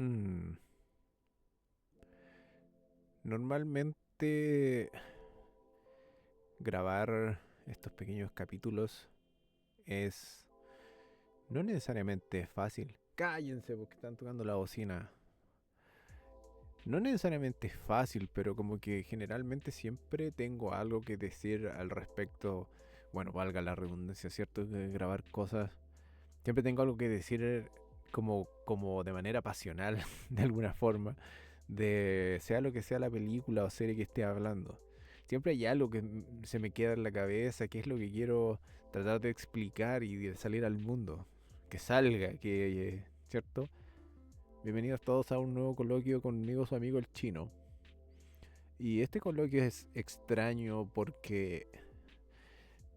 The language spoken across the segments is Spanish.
Mm, Normalmente grabar estos pequeños capítulos es no necesariamente fácil. Cállense porque están tocando la bocina. No necesariamente es fácil, pero como que generalmente siempre tengo algo que decir al respecto. Bueno, valga la redundancia, ¿cierto? De grabar cosas. Siempre tengo algo que decir como de manera pasional, de alguna forma, de sea lo que sea la película o serie que esté hablando. Siempre hay algo que se me queda en la cabeza, que es lo que quiero tratar de explicar y de salir al mundo. Que salga, ¿cierto? Bienvenidos todos a un nuevo coloquio conmigo, su amigo el chino. Y este coloquio es extraño porque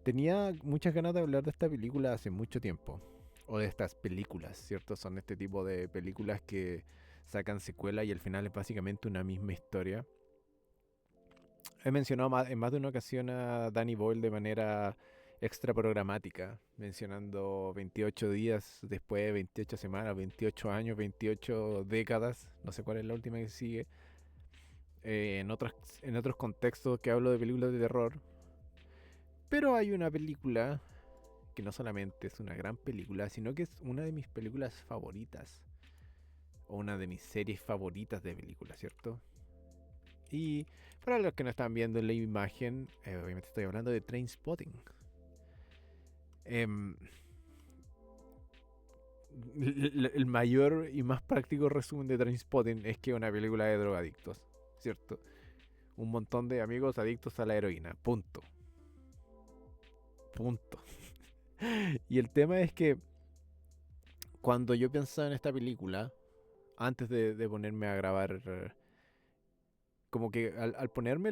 tenía muchas ganas de hablar de esta película hace mucho tiempo. O de estas películas, ¿cierto? Son este tipo de películas que sacan secuela y al final es básicamente una misma historia. He mencionado en más de una ocasión a Danny Boyle de manera extra programática, mencionando 28 días después, 28 semanas, 28 años, 28 décadas, no sé cuál es la última que sigue, en otros contextos que hablo de películas de terror. Pero hay una película que no solamente es una gran película, sino que es una de mis películas favoritas, o una de mis series favoritas de películas, ¿cierto? Y para los que no están viendo en la imagen, obviamente estoy hablando de Trainspotting. Em, el mayor y más práctico resumen de Trainspotting es que es una película de drogadictos, ¿cierto? Un montón de amigos adictos a la heroína, punto. Punto. Y el tema es que cuando yo pensaba en esta película, antes de ponerme a grabar, como que al ponerme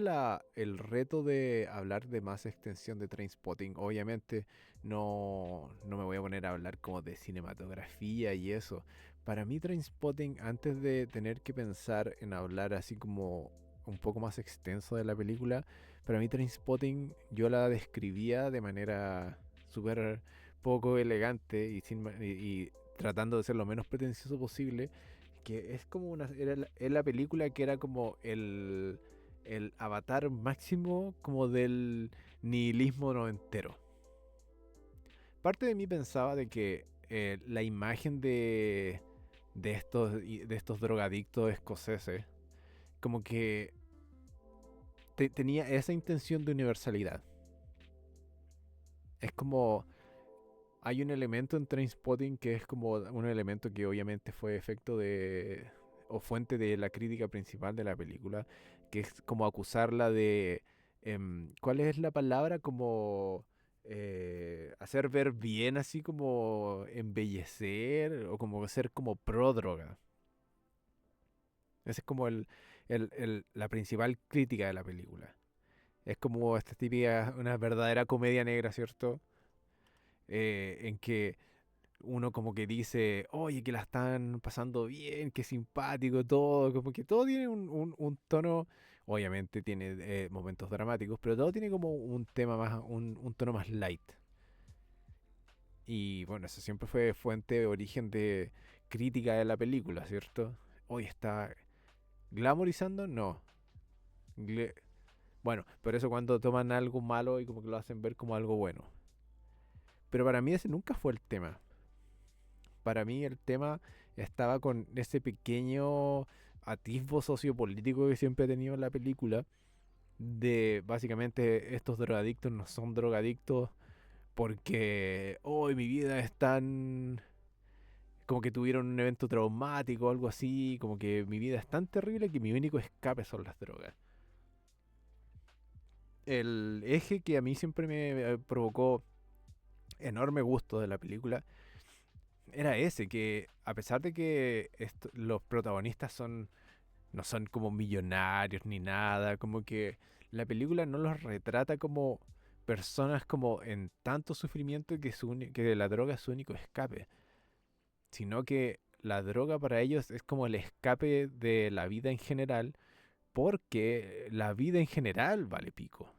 el reto de hablar de más extensión de Trainspotting, obviamente no me voy a poner a hablar como de cinematografía y eso. Para mí Trainspotting, antes de tener que pensar en hablar así como un poco más extenso de la película, para mí Trainspotting yo la describía de manera súper poco elegante y tratando de ser lo menos pretencioso posible, que es como es la película que era como el avatar máximo como del nihilismo noventero. Parte de mí pensaba de que la imagen de estos drogadictos escoceses como que tenía esa intención de universalidad. Es como hay un elemento en Trainspotting que es como un elemento que obviamente fue efecto de o fuente de la crítica principal de la película, que es como acusarla de ¿cuál es la palabra? Como hacer ver bien, así como embellecer o como ser como pro droga. Esa es como la principal crítica de la película. Es como esta típica, una verdadera comedia negra, ¿cierto? En que uno como que dice, oye, que la están pasando bien, que simpático todo, como que todo tiene un tono, obviamente tiene momentos dramáticos, pero todo tiene como un tema más, un tono más light. Y bueno, eso siempre fue fuente de origen de crítica de la película, ¿cierto? Hoy está glamorizando, no. Gle- bueno, pero eso cuando toman algo malo y como que lo hacen ver como algo bueno. Pero para mí ese nunca fue el tema. Para mí el tema estaba con ese pequeño atisbo sociopolítico que siempre he tenido en la película, de básicamente estos drogadictos no son drogadictos porque hoy mi vida es tan como que tuvieron un evento traumático o algo así, como que mi vida es tan terrible que mi único escape son las drogas. El eje que a mí siempre me provocó enorme gusto de la película era ese, que a pesar de que los protagonistas no son como millonarios ni nada, como que la película no los retrata como personas como en tanto sufrimiento que, que la droga es su único escape, sino que la droga para ellos es como el escape de la vida en general, porque la vida en general vale pico.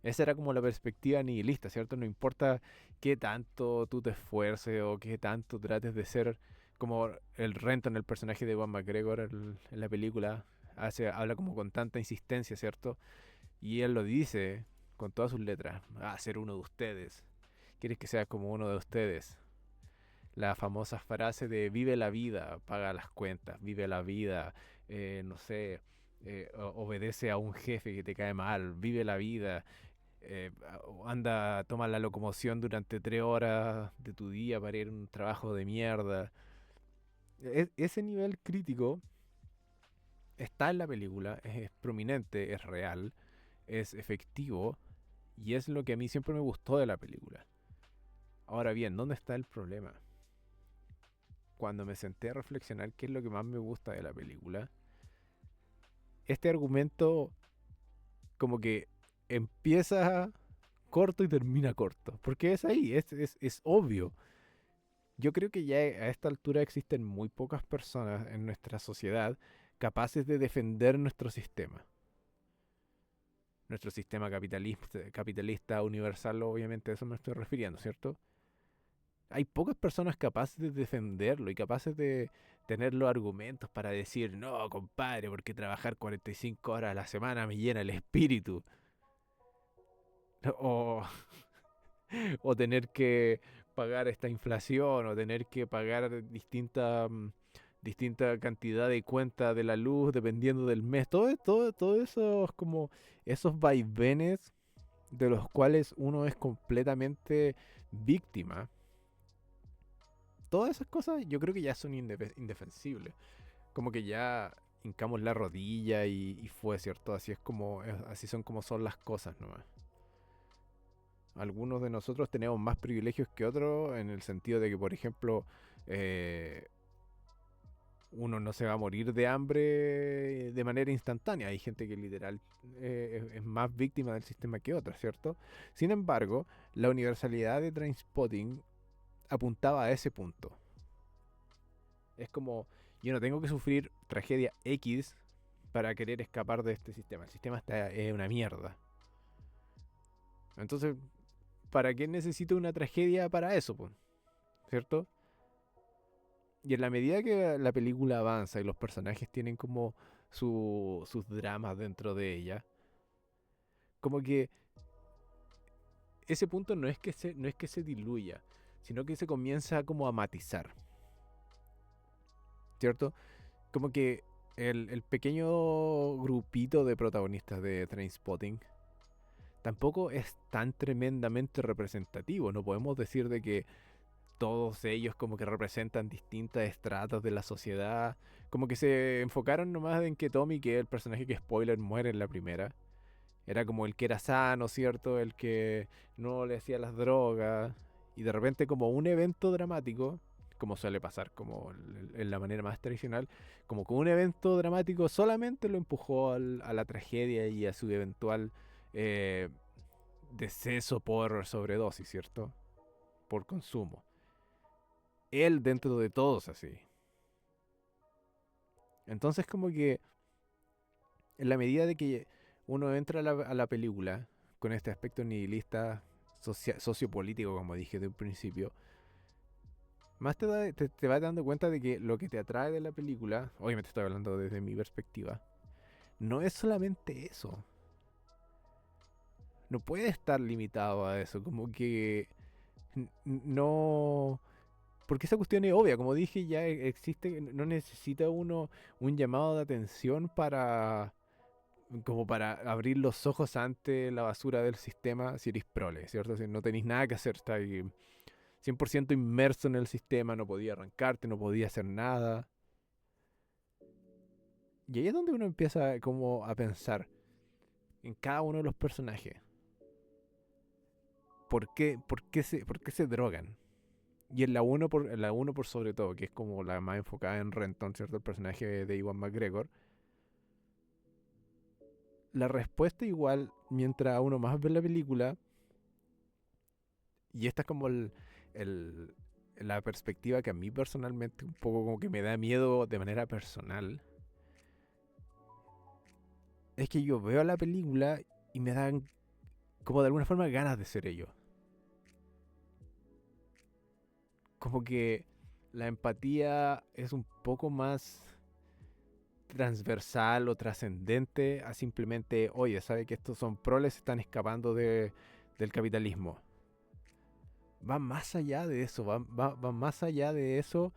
Esa era como la perspectiva nihilista, ¿cierto? No importa qué tanto tú te esfuerces o qué tanto trates de ser como el Renton, el personaje de Ewan McGregor en la película, habla como con tanta insistencia, ¿cierto? Y él lo dice con todas sus letras, ser uno de ustedes. ¿Quieres que sea como uno de ustedes? La famosa frase de vive la vida, paga las cuentas, vive la vida, no sé, obedece a un jefe que te cae mal, vive la vida, anda, toma la locomoción durante 3 horas de tu día para ir a un trabajo de mierda. Ese nivel crítico está en la película, es prominente, es real, es efectivo y es lo que a mí siempre me gustó de la película. Ahora bien, ¿dónde está el problema? Cuando me senté a reflexionar qué es lo que más me gusta de la película, este argumento como que empieza corto y termina corto, porque es ahí, es obvio. Yo creo que ya a esta altura existen muy pocas personas en nuestra sociedad capaces de defender nuestro sistema capitalista universal, obviamente a eso me estoy refiriendo, ¿cierto? Hay pocas personas capaces de defenderlo y capaces de tener los argumentos para decir, no, compadre, porque trabajar 45 horas a la semana me llena el espíritu. O, o tener que pagar esta inflación, o tener que pagar distinta cantidad de cuenta de la luz dependiendo del mes. Todo eso es como esos vaivenes de los cuales uno es completamente víctima. Todas esas cosas yo creo que ya son indefensibles. Como que ya hincamos la rodilla y fue, ¿cierto? Así es como, así son como son las cosas nomás. Algunos de nosotros tenemos más privilegios que otros en el sentido de que, por ejemplo, eh, uno no se va a morir de hambre de manera instantánea. Hay gente que literal es más víctima del sistema que otra, ¿cierto? Sin embargo, la universalidad de Trainspotting apuntaba a ese punto. Es como, yo no tengo que sufrir tragedia X para querer escapar de este sistema. El sistema está una mierda. Entonces, ¿para qué necesito una tragedia para eso, po? ¿Cierto? Y en la medida que la película avanza y los personajes tienen como sus dramas dentro de ella, como que ese punto no es que se diluya, sino que se comienza como a matizar, ¿cierto? Como que el pequeño grupito de protagonistas de Trainspotting tampoco es tan tremendamente representativo. No podemos decir de que todos ellos como que representan distintas estratos de la sociedad. Como que se enfocaron nomás en que Tommy, que es el personaje que spoiler muere en la primera, era como el que era sano, ¿cierto? El que no le hacía las drogas. Y de repente como un evento dramático, como suele pasar como en la manera más tradicional, como que un evento dramático solamente lo empujó a la tragedia y a su eventual eh, deceso por sobredosis, ¿cierto? Por consumo. Él dentro de todos así. Entonces como que en la medida de que uno entra a la película con este aspecto nihilista sociopolítico, como dije de un principio, más te vas dando cuenta de que lo que te atrae de la película, obviamente estoy hablando desde mi perspectiva, no es solamente eso. No puede estar limitado a eso, como que no... Porque esa cuestión es obvia, como dije, ya existe, no necesita uno un llamado de atención para como para abrir los ojos ante la basura del sistema si eres prole, ¿cierto? Si no tenéis nada que hacer, estás 100% inmerso en el sistema, no podía arrancarte, no podía hacer nada. Y ahí es donde uno empieza como a pensar en cada uno de los personajes. ¿Por qué se drogan? Y en la uno por sobre todo, que es como la más enfocada en Renton, ¿cierto? El personaje de Iwan McGregor. La respuesta igual, mientras uno más ve la película, y esta es como el- la perspectiva que a mí personalmente un poco como que me da miedo de manera personal, es que yo veo la película y me dan como de alguna forma ganas de ser ellos. Como que la empatía es un poco más transversal o trascendente a simplemente, oye, sabe que estos son proles, están escapando del capitalismo. Va más allá de eso, va más allá de eso,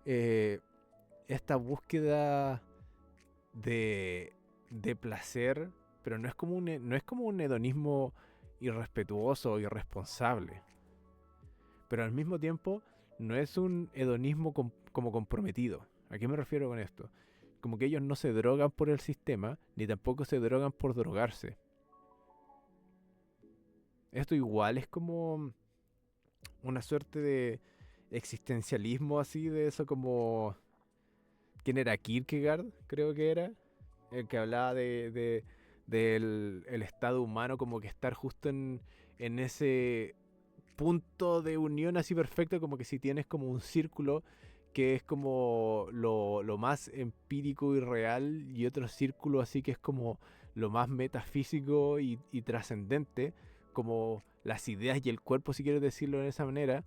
eh, esta búsqueda de placer, pero no es como un hedonismo irrespetuoso o irresponsable, pero al mismo tiempo no es un hedonismo como comprometido. ¿A qué me refiero con esto? Como que ellos no se drogan por el sistema, ni tampoco se drogan por drogarse. Esto igual es como una suerte de existencialismo así, de eso como... ¿Quién era? Kierkegaard, creo que era. El que hablaba del el estado humano, como que estar justo en ese punto de unión así perfecto, como que si tienes como un círculo que es como lo más empírico y real, y otro círculo así que es como lo más metafísico y trascendente, como las ideas y el cuerpo, si quieres decirlo de esa manera,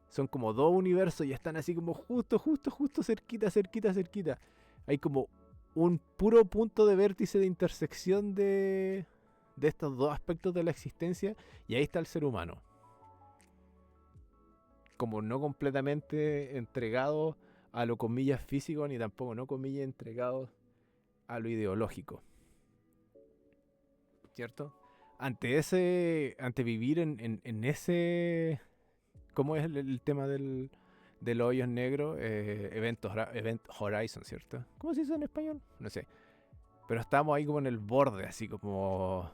son como dos universos y están así como justo cerquita, cerquita, cerquita. Hay como un puro punto de vértice de intersección de estos dos aspectos de la existencia, y ahí está el ser humano. Como no completamente entregado a lo comillas físico, ni tampoco no comillas entregado a lo ideológico. ¿Cierto? Ante vivir en ese... ¿Cómo es el tema del hoyo negro? Event Horizon, ¿cierto? ¿Cómo se dice en español? No sé. Pero estamos ahí como en el borde, así como...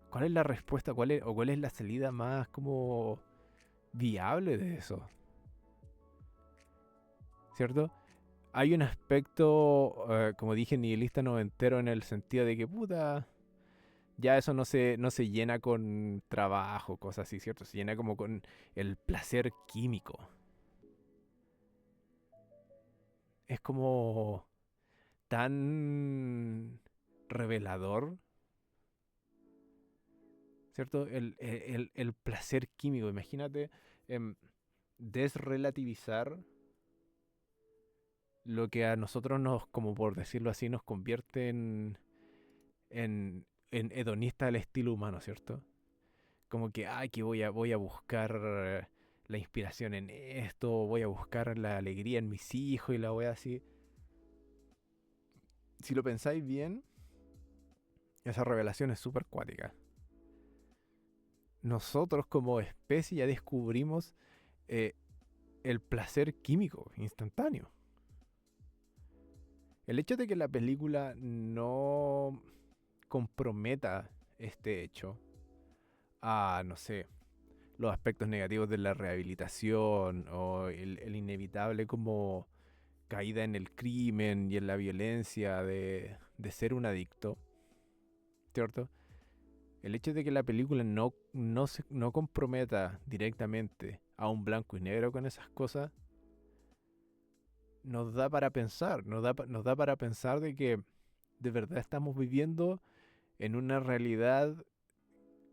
¿Cuál es la respuesta? ¿Cuál es la salida más como viable de eso? ¿Cierto? Hay un aspecto, como dije, nihilista noventero en el sentido de que, puta, ya eso no se llena con trabajo, cosas así, ¿cierto? Se llena como con el placer químico. Es como tan revelador, ¿cierto? El placer químico. Imagínate desrelativizar lo que a nosotros nos, como por decirlo así, nos convierte en hedonista del estilo humano, ¿cierto? Como que, ay, que voy a buscar la inspiración en esto, voy a buscar la alegría en mis hijos y la voy así. Si lo pensáis bien, esa revelación es súper cuática. Nosotros como especie ya descubrimos eh, el placer químico instantáneo. El hecho de que la película no comprometa este hecho a, no sé, los aspectos negativos de la rehabilitación o el inevitable como caída en el crimen y en la violencia de ser un adicto, ¿cierto? El hecho de que la película no comprometa directamente a un blanco y negro con esas cosas, nos da para pensar, nos da para pensar de que de verdad estamos viviendo en una realidad,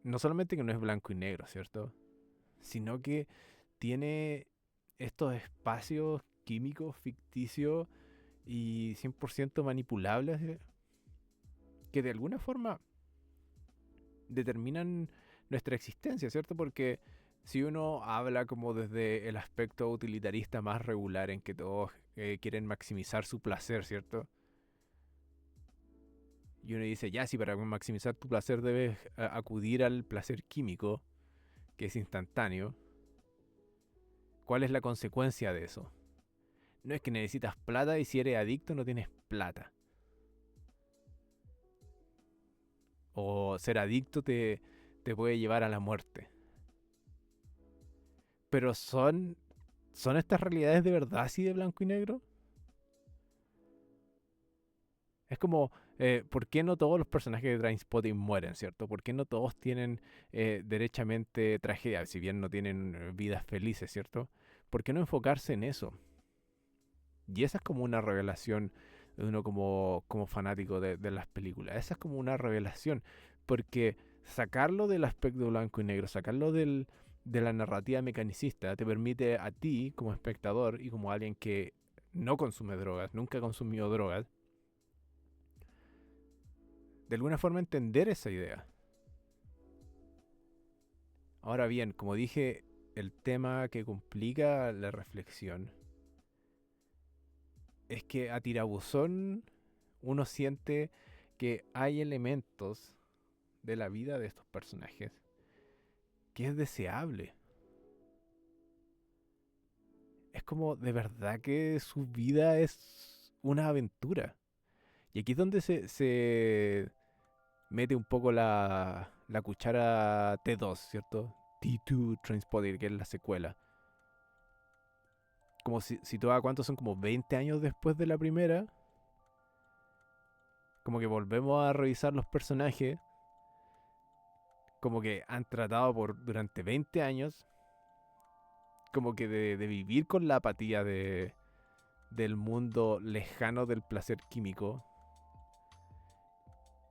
no solamente que no es blanco y negro, ¿cierto? Sino que tiene estos espacios químicos ficticios y 100% manipulables que de alguna forma determinan nuestra existencia, ¿cierto? Porque si uno habla como desde el aspecto utilitarista más regular en que todos quieren maximizar su placer, ¿cierto? Y uno dice, ya, si para maximizar tu placer debes acudir al placer químico, que es instantáneo, ¿cuál es la consecuencia de eso? No es que necesitas plata y si eres adicto no tienes plata. O ser adicto te puede llevar a la muerte. Pero ¿son estas realidades de verdad así de blanco y negro? Es como, ¿por qué no todos los personajes de Trainspotting mueren, cierto? ¿Por qué no todos tienen derechamente tragedia, si bien no tienen vidas felices, cierto? ¿Por qué no enfocarse en eso? Y esa es como una revelación de uno como fanático de las películas. Esa es como una revelación, porque sacarlo del aspecto blanco y negro, sacarlo de la narrativa mecanicista te permite a ti, como espectador y como alguien que no consume drogas, nunca ha consumido drogas, de alguna forma entender esa idea. Ahora bien, como dije, el tema que complica la reflexión es que a tirabuzón uno siente que hay elementos de la vida de estos personajes que es deseable. Es como de verdad que su vida es una aventura. Y aquí es donde se mete un poco la cuchara T2, ¿cierto? T2 Trainspotting, que es la secuela. Como si tú cuántos son como 20 años después de la primera. Como que volvemos a revisar los personajes. Como que han tratado durante 20 años. Como que de vivir con la apatía del mundo lejano del placer químico.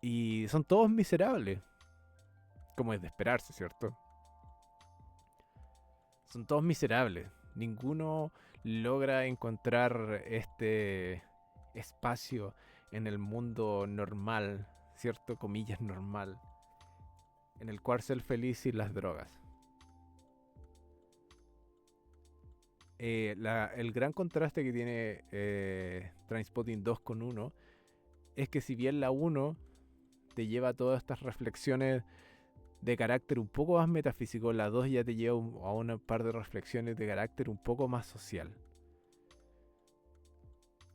Y son todos miserables. Como es de esperarse, ¿cierto? Son todos miserables. Ninguno logra encontrar este espacio en el mundo normal, ¿cierto? Comillas normal, en el cual ser feliz sin las drogas. El gran contraste que tiene Trainspotting 2 con 1 es que si bien la 1 te lleva a todas estas reflexiones de carácter un poco más metafísico, la 2 ya te lleva a un par de reflexiones de carácter un poco más social.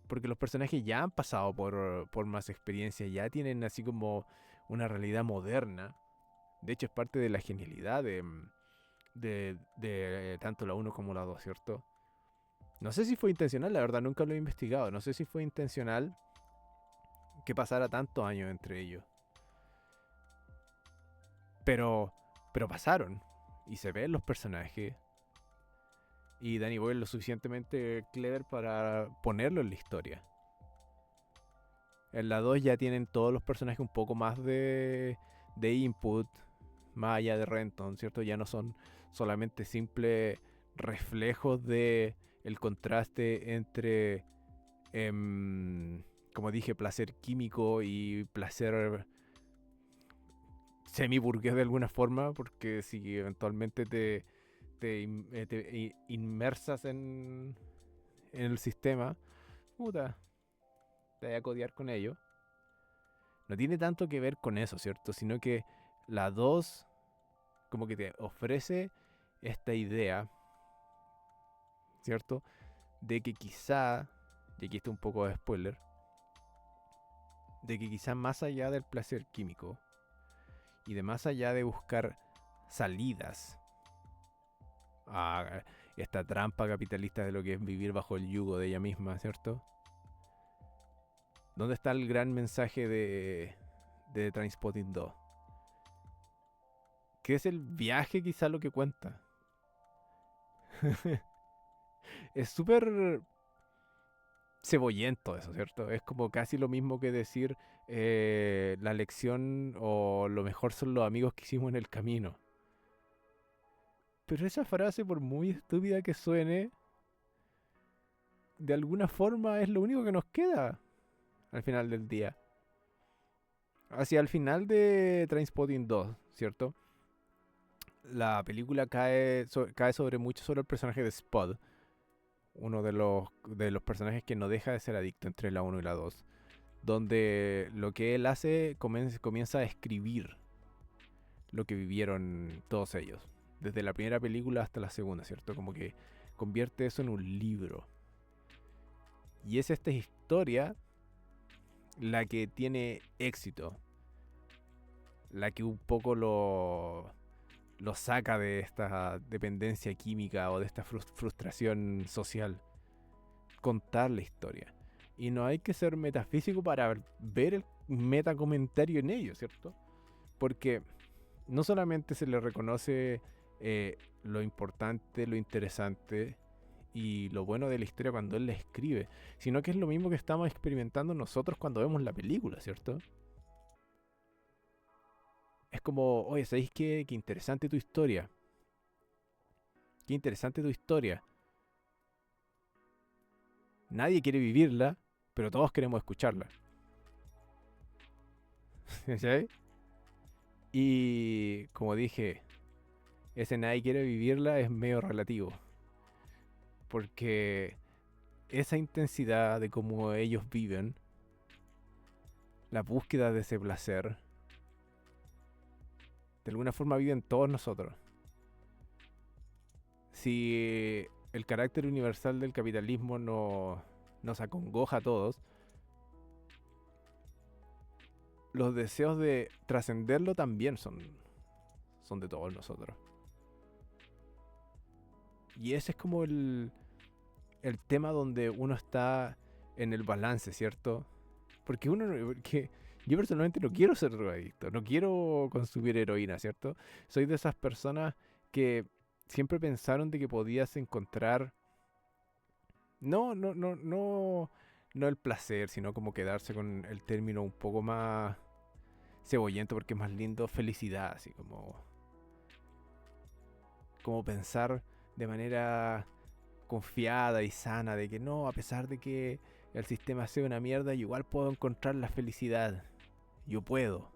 Porque los personajes ya han pasado por más experiencias, ya tienen así como una realidad moderna. De hecho, es parte de la genialidad de tanto la 1 como la 2, ¿cierto? No sé si fue intencional, la verdad nunca lo he investigado. No sé si fue intencional que pasara tantos años entre ellos. Pero pasaron. Y se ven los personajes. Y Danny Boyle es lo suficientemente clever para ponerlo en la historia. En la 2 ya tienen todos los personajes un poco más de input, más allá de Renton, ¿cierto? Ya no son solamente simples reflejos de el contraste entre, como dije, placer químico y placer semi-burgués de alguna forma, porque si eventualmente te inmersas en el sistema, puta, te vas a codear con ello. No tiene tanto que ver con eso, ¿cierto? Sino que la 2 como que te ofrece esta idea, ¿cierto? De que quizá, y aquí está un poco de spoiler, de que quizá más allá del placer químico y de más allá de buscar salidas a esta trampa capitalista de lo que es vivir bajo el yugo de ella misma, ¿cierto? ¿Dónde está el gran mensaje de Trainspotting 2? Que es el viaje quizá lo que cuenta. Es súper cebollento eso, ¿cierto? Es como casi lo mismo que decir la lección o lo mejor son los amigos que hicimos en el camino. Pero esa frase, por muy estúpida que suene, de alguna forma es lo único que nos queda al final del día. Hacia el final de Trainspotting 2, ¿cierto? La película cae mucho sobre el personaje de Spud, uno de los personajes que no deja de ser adicto entre la 1 y la 2, donde lo que él hace comienza a escribir lo que vivieron todos ellos, desde la primera película hasta la segunda, ¿cierto? Como que convierte eso en un libro. Y es esta historia la que tiene éxito, la que un poco lo saca de esta dependencia química o de esta frustración social. Contar la historia. Y no hay que ser metafísico para ver el metacomentario en ello, ¿cierto? Porque no solamente se le reconoce lo importante, lo interesante y lo bueno de la historia cuando él la escribe, sino que es lo mismo que estamos experimentando nosotros cuando vemos la película, ¿cierto? Es como, oye, ¿sabéis qué? Qué interesante tu historia. qué interesante tu historia. Nadie quiere vivirla, pero todos queremos escucharla. ¿Sí? Y como dije, ese nadie quiere vivirla es medio relativo. Porque esa intensidad de cómo ellos viven, la búsqueda de ese placer, de alguna forma viven todos nosotros. Si el carácter universal del capitalismo nos acongoja a todos, los deseos de trascenderlo también son de todos nosotros. Y ese es como el tema donde uno está en el balance, ¿cierto? Porque yo personalmente no quiero ser drogadicto, no quiero consumir heroína, ¿cierto? Soy de esas personas que siempre pensaron de que podías encontrar no el placer, sino como quedarse con el término un poco más cebollento porque es más lindo, felicidad, así como pensar de manera confiada y sana de que no, a pesar de que el sistema sea una mierda, yo igual puedo encontrar la felicidad. Yo puedo.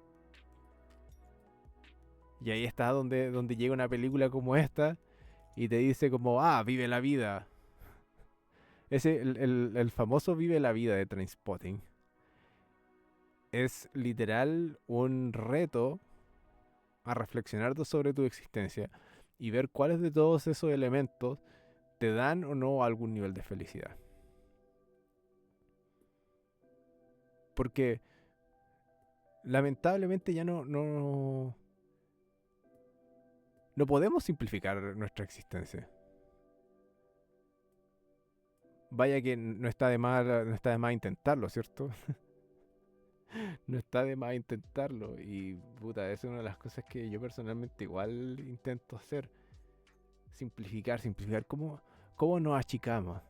Y ahí está donde llega una película como esta y te dice como, vive la vida. El famoso Vive la vida de Trainspotting es literal un reto a reflexionar sobre tu existencia y ver cuáles de todos esos elementos te dan o no algún nivel de felicidad. Porque lamentablemente ya no podemos simplificar nuestra existencia. Vaya que no está de más intentarlo, ¿cierto? No está de más intentarlo. Y puta, esa es una de las cosas que yo personalmente igual intento hacer. Simplificar. ¿Cómo nos achicamos?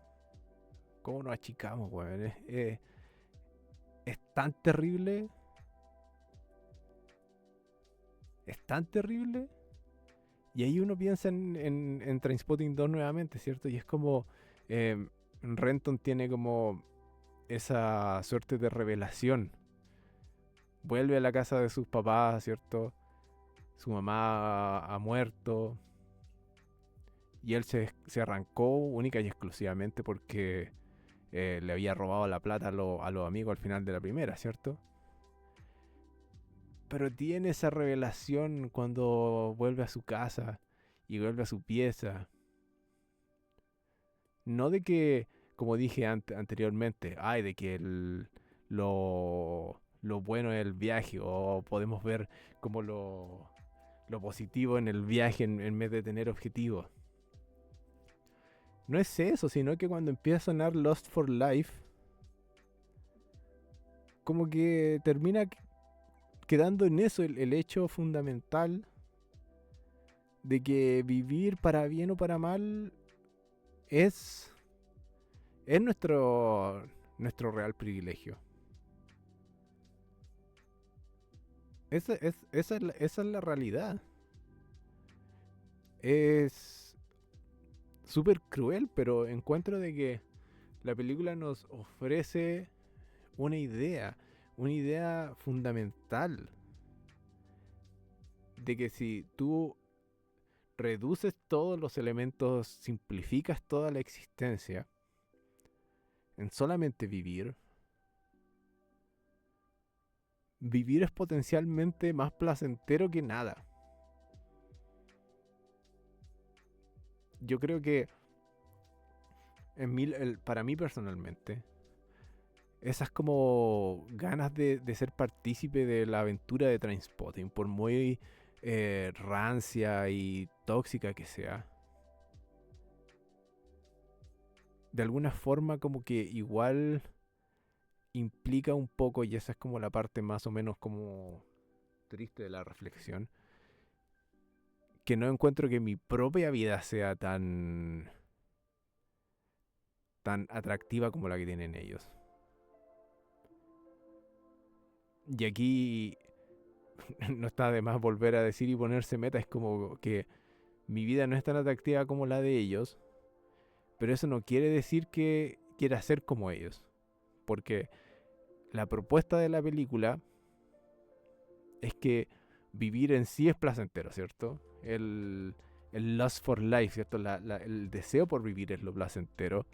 ¿Cómo nos achicamos, weón? Es tan terrible. Es tan terrible. Y ahí uno piensa en Trainspotting 2 nuevamente, ¿cierto? Y es como Renton tiene como esa suerte de revelación. Vuelve a la casa de sus papás, ¿cierto? Su mamá ha muerto. Y él se arrancó única y exclusivamente porque le había robado la plata a los amigos al final de la primera, ¿cierto? Pero tiene esa revelación cuando vuelve a su casa y vuelve a su pieza. No de que, como dije anteriormente, de que lo bueno es el viaje o podemos ver como lo positivo en el viaje en vez de tener objetivos. No es eso, sino que cuando empieza a sonar Lost for Life, como que termina quedando en eso el hecho fundamental de que vivir para bien o para mal es, es nuestro real privilegio. Esa es la realidad. Es súper cruel, pero encuentro de que la película nos ofrece una idea fundamental de que si tú reduces todos los elementos, simplificas toda la existencia en solamente vivir, vivir es potencialmente más placentero que nada. Yo creo que para mí personalmente, esas como ganas de ser partícipe de la aventura de Trainspotting, por muy rancia y tóxica que sea, de alguna forma como que igual implica un poco, y esa es como la parte más o menos como triste de la reflexión, que no encuentro que mi propia vida sea tan atractiva como la que tienen ellos. Y aquí no está de más volver a decir y ponerse meta, es como que mi vida no es tan atractiva como la de ellos, pero eso no quiere decir que quiera ser como ellos. Porque la propuesta de la película es que vivir en sí es placentero, ¿cierto? El lust for life, ¿cierto? El deseo por vivir es lo placentero.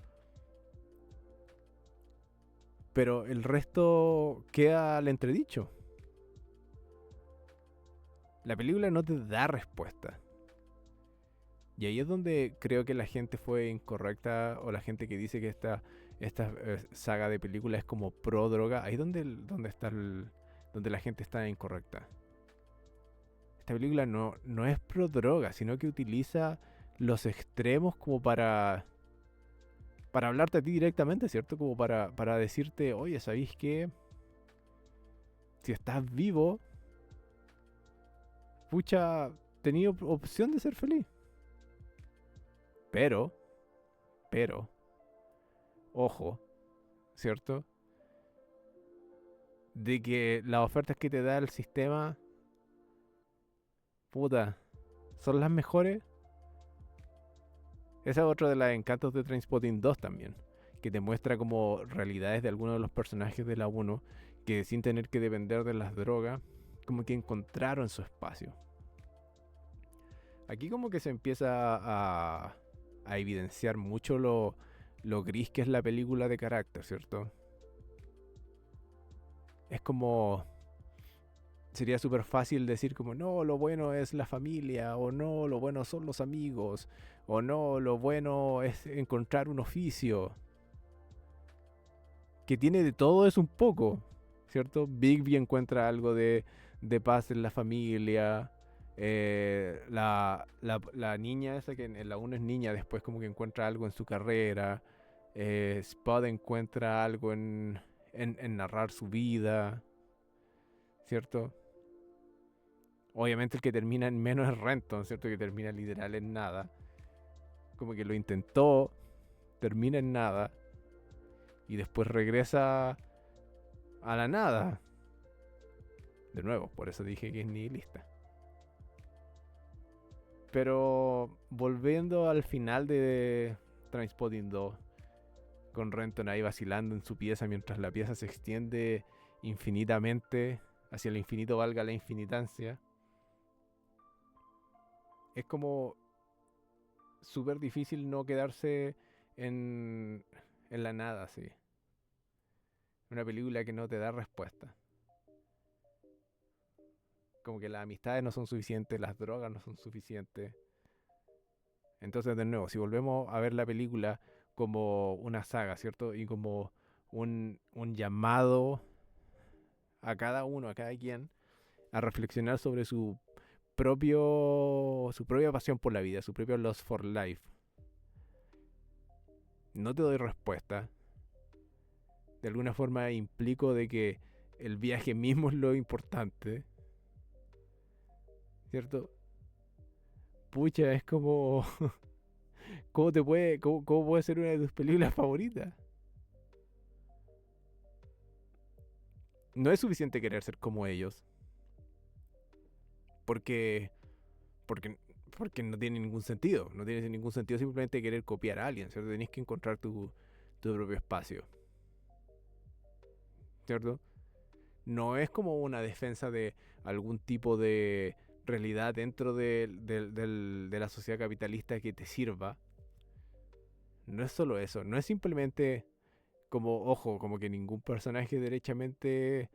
Pero el resto queda al entredicho. La película no te da respuesta. Y ahí es donde creo que la gente fue incorrecta, o la gente que dice que esta saga de películas es como pro droga. Ahí es donde la gente está incorrecta. Esta película no es pro droga, sino que utiliza los extremos como para hablarte a ti directamente, ¿cierto? Como para decirte, oye, ¿sabéis qué? Si estás vivo, pucha, tenía opción de ser feliz. Pero, ojo, ¿cierto? De que las ofertas que te da el sistema, puta, son las mejores. Esa es otro de los encantos de Trainspotting 2 también, que te muestra como realidades de algunos de los personajes de la 1 que sin tener que depender de las drogas, como que encontraron su espacio. Aquí como que se empieza a evidenciar mucho lo gris que es la película de carácter, ¿cierto? Es como... Sería súper fácil decir como, no, lo bueno es la familia, o no, lo bueno son los amigos, o no, lo bueno es encontrar un oficio. Que tiene de todo es un poco, ¿cierto? Bigby encuentra algo de paz en la familia. La niña esa que en la 1 es niña, después como que encuentra algo en su carrera. Spud encuentra algo en narrar su vida, ¿cierto? Obviamente el que termina en menos es Renton, ¿cierto? Que termina literal en nada. Como que lo intentó, termina en nada. Y después regresa a la nada. De nuevo, por eso dije que es nihilista. Pero volviendo al final de Trainspotting 2, con Renton ahí vacilando en su pieza mientras la pieza se extiende infinitamente, hacia el infinito valga la infinitancia. Es como súper difícil no quedarse en la nada, sí. Una película que no te da respuesta. Como que las amistades no son suficientes, las drogas no son suficientes. Entonces, de nuevo, si volvemos a ver la película como una saga, ¿cierto? Y como un llamado a cada uno, a cada quien, a reflexionar sobre su propia pasión por la vida, su propio lust for life. No te doy respuesta. De alguna forma implico de que el viaje mismo es lo importante, ¿cierto? Pucha, es como... cómo puede ser una de tus películas favoritas? No es suficiente querer ser como ellos. Porque, porque, porque no tiene ningún sentido. No tiene ningún sentido simplemente querer copiar a alguien, ¿cierto? Tenés que encontrar tu propio espacio, ¿cierto? No es como una defensa de algún tipo de realidad dentro de la sociedad capitalista que te sirva. No es solo eso. No es simplemente como, ojo, como que ningún personaje derechamente,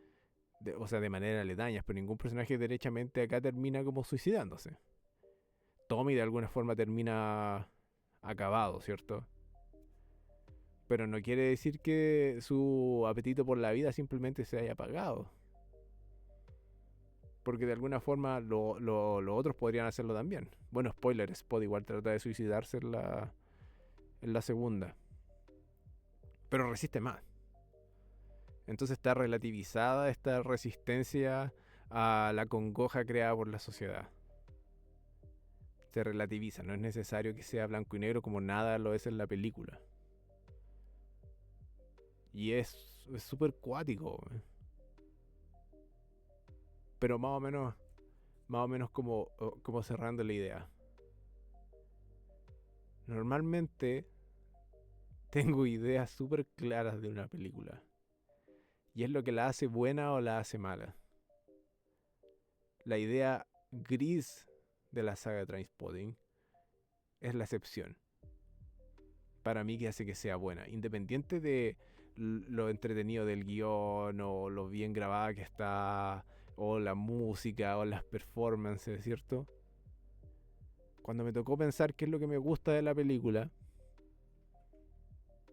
o sea, de manera aledaña, pero ningún personaje derechamente acá termina como suicidándose. Tommy de alguna forma termina acabado, ¿cierto? Pero no quiere decir que su apetito por la vida simplemente se haya apagado. Porque de alguna forma los otros podrían hacerlo también. Bueno, spoiler, Spot igual trata de suicidarse en la segunda. Pero resiste más. Entonces está relativizada esta resistencia a la congoja creada por la sociedad. Se relativiza, no es necesario que sea blanco y negro como nada lo es en la película. Y es súper cuático. Pero más o menos como cerrando la idea. Normalmente tengo ideas súper claras de una película. Y es lo que la hace buena o la hace mala. La idea gris de la saga Trainspotting es la excepción. Para mí que hace que sea buena. Independiente de lo entretenido del guión o lo bien grabada que está o la música o las performances, ¿cierto? Cuando me tocó pensar qué es lo que me gusta de la película,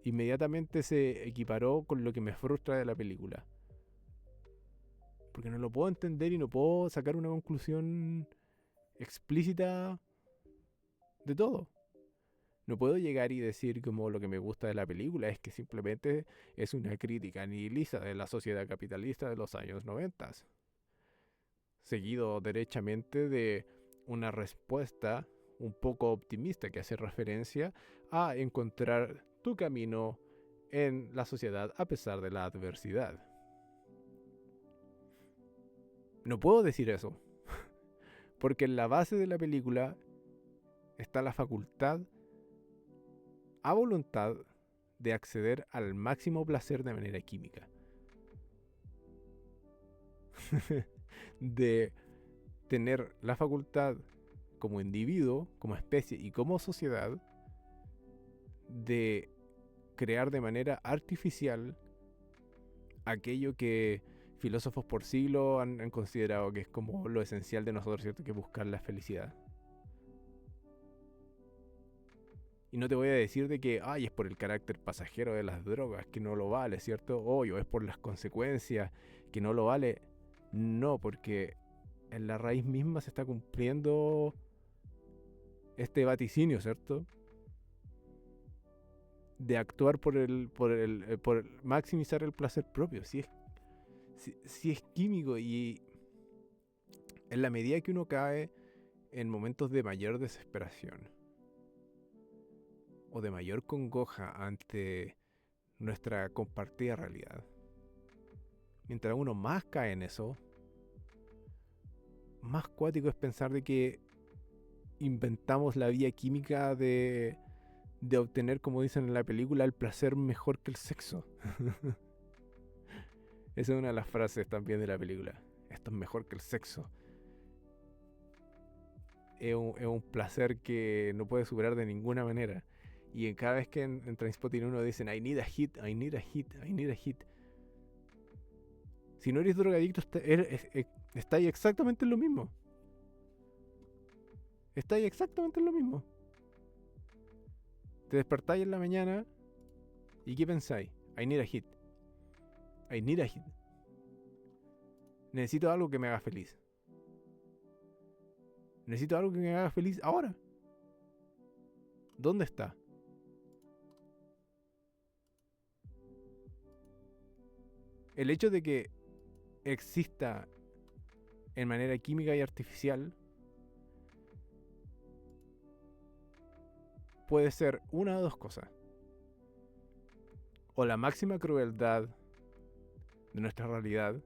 inmediatamente se equiparó con lo que me frustra de la película. Porque no lo puedo entender y no puedo sacar una conclusión explícita de todo. No puedo llegar y decir como lo que me gusta de la película es que simplemente es una crítica nihilista de la sociedad capitalista de los años 90, seguido derechamente de una respuesta un poco optimista que hace referencia a encontrar tu camino en la sociedad a pesar de la adversidad. No puedo decir eso, porque en la base de la película está la facultad a voluntad de acceder al máximo placer de manera química. De tener la facultad como individuo, como especie y como sociedad de crear de manera artificial aquello que filósofos por siglo han considerado que es como lo esencial de nosotros, ¿cierto? Que buscar la felicidad. Y no te voy a decir de que, ay, es por el carácter pasajero de las drogas que no lo vale, ¿cierto? O es por las consecuencias que no lo vale. No, porque en la raíz misma se está cumpliendo este vaticinio, ¿cierto? De actuar por maximizar el placer propio. Si es químico y en la medida que uno cae en momentos de mayor desesperación o de mayor congoja ante nuestra compartida realidad, mientras uno más cae en eso, más cuático es pensar de que inventamos la vía química de obtener, como dicen en la película, el placer mejor que el sexo. Esa es una de las frases también de la película. Esto es mejor que el sexo. Es un placer que no puede superar de ninguna manera. Y cada vez que en Trainspotting uno dicen I need a hit, I need a hit, I need a hit. Si no eres drogadicto, está ahí exactamente en lo mismo. Está ahí exactamente en lo mismo. Te despertáis en la mañana y ¿qué pensáis? I need a hit. I need a hit. Necesito algo que me haga feliz. Necesito algo que me haga feliz ahora. ¿Dónde está? El hecho de que exista en manera química y artificial puede ser una de dos cosas. O la máxima crueldad de nuestra realidad,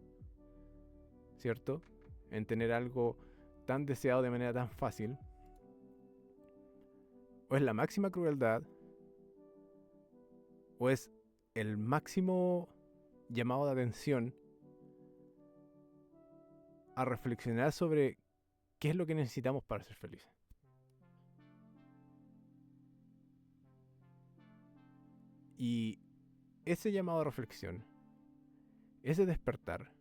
¿cierto? En tener algo tan deseado de manera tan fácil. O es la máxima crueldad, o es el máximo llamado de atención a reflexionar sobre qué es lo que necesitamos para ser felices. Y ese llamado a reflexión, ese despertar,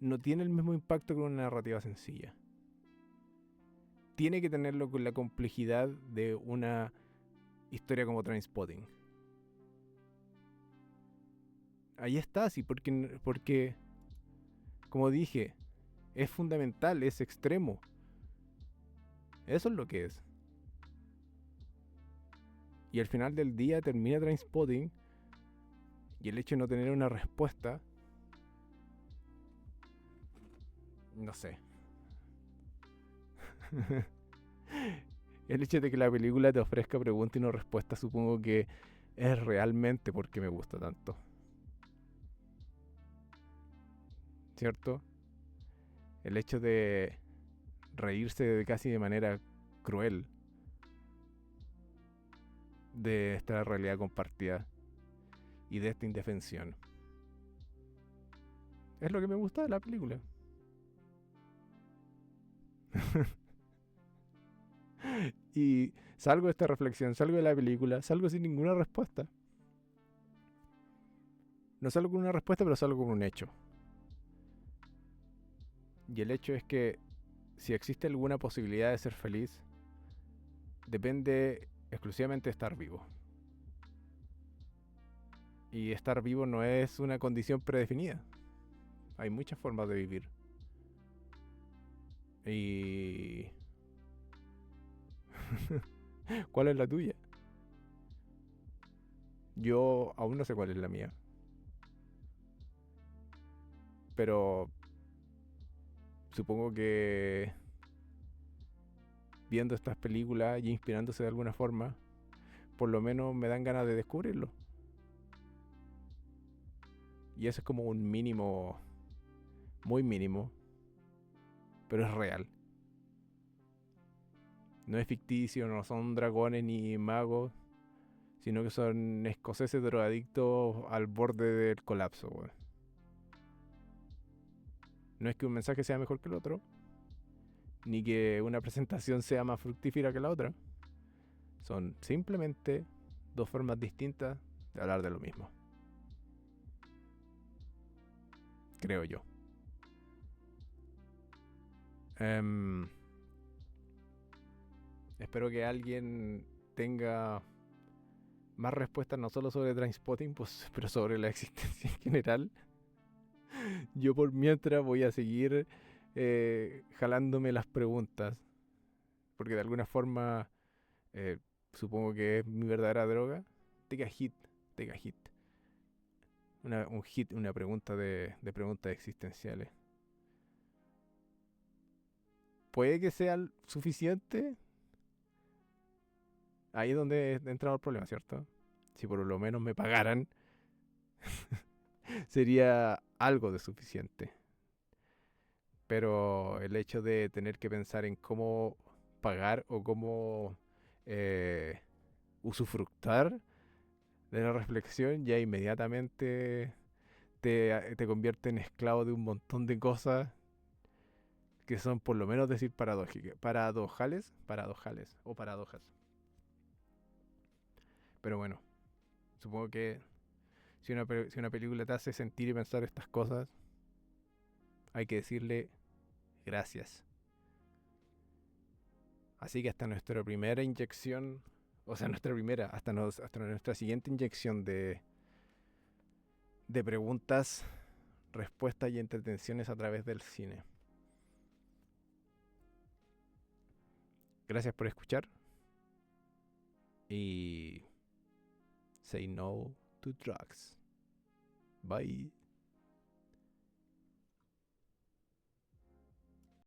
no tiene el mismo impacto que una narrativa sencilla. Tiene que tenerlo con la complejidad de una historia como Trainspotting. Ahí está, sí, porque como dije, es fundamental, es extremo. Eso es lo que es. Y al final del día termina Trainspotting y el hecho de no tener una respuesta, no sé. El hecho de que la película te ofrezca pregunta y no respuesta, supongo que es realmente porque me gusta tanto. ¿Cierto? El hecho de reírse de casi de manera cruel de esta realidad compartida y de esta indefensión. Es lo que me gusta de la película. Y salgo de esta reflexión, salgo de la película, salgo sin ninguna respuesta. No salgo con una respuesta, pero salgo con un hecho. Y el hecho es que si existe alguna posibilidad de ser feliz, depende exclusivamente de estar vivo. Y estar vivo no es una condición predefinida. Hay muchas formas de vivir. Y... ¿cuál es la tuya? Yo aún no sé cuál es la mía. Pero supongo que viendo estas películas y inspirándose de alguna forma, por lo menos me dan ganas de descubrirlo. Y eso es como un mínimo, muy mínimo, pero es real. No es ficticio, no son dragones ni magos, sino que son escoceses drogadictos al borde del colapso, weón. No es que un mensaje sea mejor que el otro, ni que una presentación sea más fructífera que la otra. Son simplemente dos formas distintas de hablar de lo mismo. Creo yo. Espero que alguien tenga más respuestas no solo sobre Trainspotting, pues, pero sobre la existencia en general. Yo por mientras voy a seguir jalándome las preguntas, porque de alguna forma eh, supongo que es mi verdadera droga. Take a hit, take a hit. Un hit, una pregunta de preguntas existenciales. ¿Puede que sea suficiente? Ahí es donde ha entrado el problema, ¿cierto? Si por lo menos me pagaran, sería algo de suficiente. Pero el hecho de tener que pensar en cómo pagar o cómo usufructar de la reflexión ya inmediatamente te convierte en esclavo de un montón de cosas que son por lo menos decir paradójicas, paradojales o paradojas. Pero bueno, supongo que si una película te hace sentir y pensar estas cosas, hay que decirle gracias. Así que hasta nuestra primera inyección, o sea, nuestra primera, hasta nuestra siguiente inyección de preguntas, respuestas y entretenciones a través del cine. Gracias por escuchar y say no to drugs. Bye.